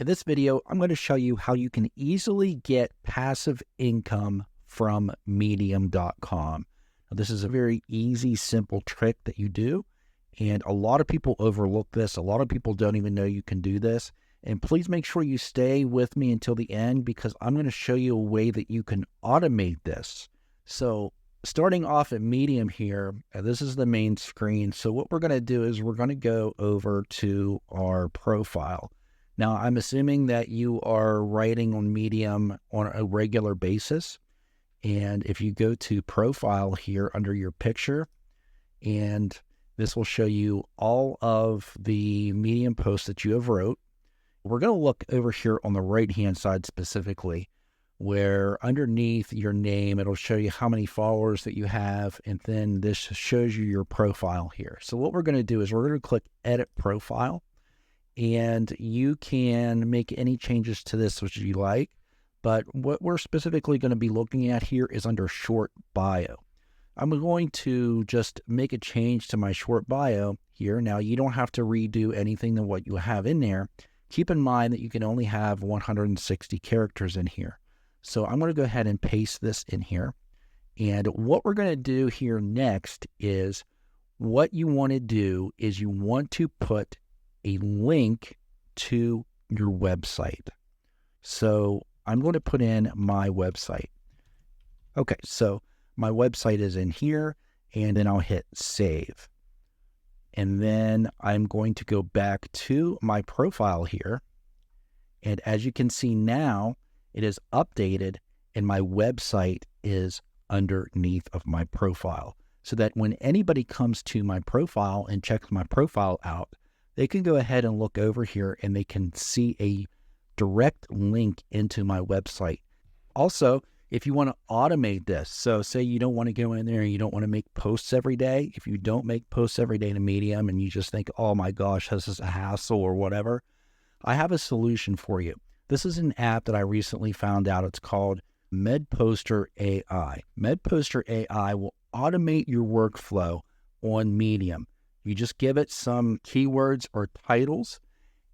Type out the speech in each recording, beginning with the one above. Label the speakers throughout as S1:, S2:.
S1: In this video, I'm going to show you how you can easily get passive income from Medium.com. Now, this is a very easy, simple trick that you do, and a lot of people overlook this. A lot of people don't even know you can do this. And please make sure you stay with me until the end because I'm going to show you a way that you can automate this. So starting off at Medium here, this is the main screen. So what we're going to do is we're going to go over to our profile. Now, I'm assuming that you are writing on Medium on a regular basis. And if you go to profile here under your picture, and this will show you all of the Medium posts that you have wrote. We're going to look over here on the right-hand side specifically, where underneath your name, it'll show you how many followers that you have, and then this shows you your profile here. So what we're going to do is we're going to click Edit Profile, and you can make any changes to this which you like, but what we're specifically going to be looking at here is under Short Bio. I'm going to just make a change to my short bio here. Now, you don't have to redo anything than what you have in there. Keep in mind that you can only have 160 characters in here. So I'm going to go ahead and paste this in here. And what we're going to do here next is what you want to do is you want to put a link to your website. So I'm going to put in my website. Okay, so my website is in here, and then I'll hit save. And then I'm going to go back to my profile here. And as you can see now, it is updated and my website is underneath of my profile. So that when anybody comes to my profile and checks my profile out, they can go ahead and look over here and they can see a direct link into my website. Also, if you want to automate this, so say you don't want to go in there and you don't want to make posts every day. If you don't make posts every day in a Medium and you just think, oh my gosh, this is a hassle or whatever, I have a solution for you. This is an app that I recently found out. It's called MedPoster AI. MedPoster AI will automate your workflow on Medium. You just give it some keywords or titles,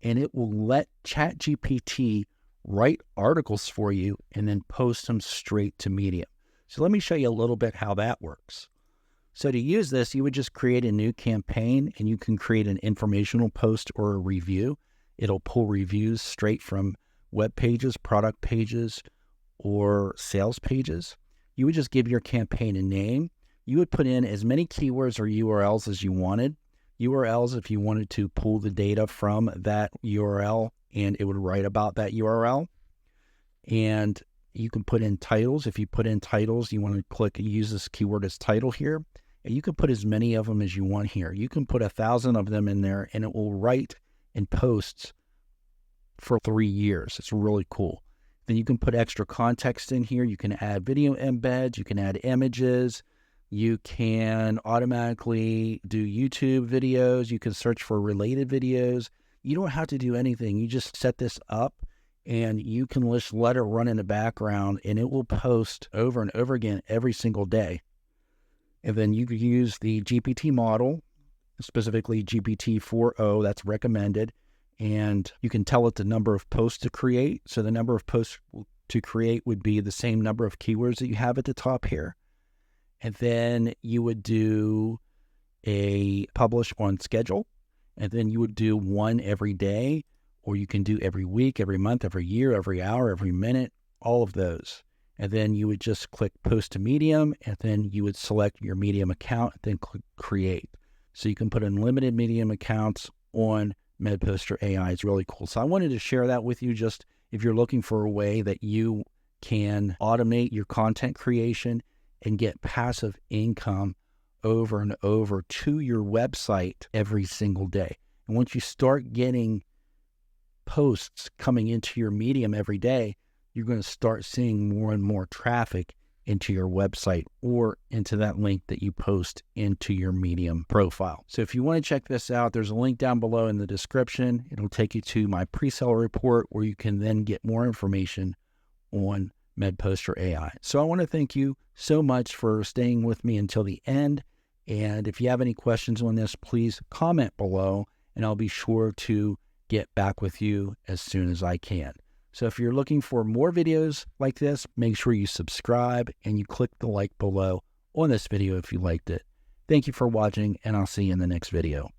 S1: and it will let ChatGPT write articles for you and then post them straight to Medium. So let me show you a little bit how that works. So to use this, you would just create a new campaign and you can create an informational post or a review. It'll pull reviews straight from web pages, product pages, or sales pages. You would just give your campaign a name. You would put in as many keywords or URLs as you wanted. URLs if you wanted to pull the data from that URL and it would write about that URL. And you can put in titles. If you put in titles, you want to click and use this keyword as title here. And you can put as many of them as you want here. You can put 1,000 of them in there and it will write and posts for 3 years. It's really cool. Then you can put extra context in here. You can add video embeds. You can add images. You can automatically do YouTube videos. You can search for related videos. You don't have to do anything. You just set this up and you can just let it run in the background and it will post over and over again every single day. And then you can use the GPT model, specifically GPT 4.0, that's recommended. And you can tell it the number of posts to create. So the number of posts to create would be the same number of keywords that you have at the top here. And then you would do a publish on schedule. And then you would do one every day, or you can do every week, every month, every year, every hour, every minute, all of those. And then you would just click post to Medium, and then you would select your Medium account, and then click create. So you can put unlimited Medium accounts on MedPoster AI. It's really cool. So I wanted to share that with you just if you're looking for a way that you can automate your content creation and get passive income over and over to your website every single day. And once you start getting posts coming into your Medium every day, you're going to start seeing more and more traffic into your website or into that link that you post into your Medium profile. So if you want to check this out, there's a link down below in the description. It'll take you to my pre-sale report where you can then get more information on MedPoster AI. So I want to thank you so much for staying with me until the end. And if you have any questions on this, please comment below and I'll be sure to get back with you as soon as I can. So if you're looking for more videos like this, make sure you subscribe and you click the like below on this video if you liked it. Thank you for watching, and I'll see you in the next video.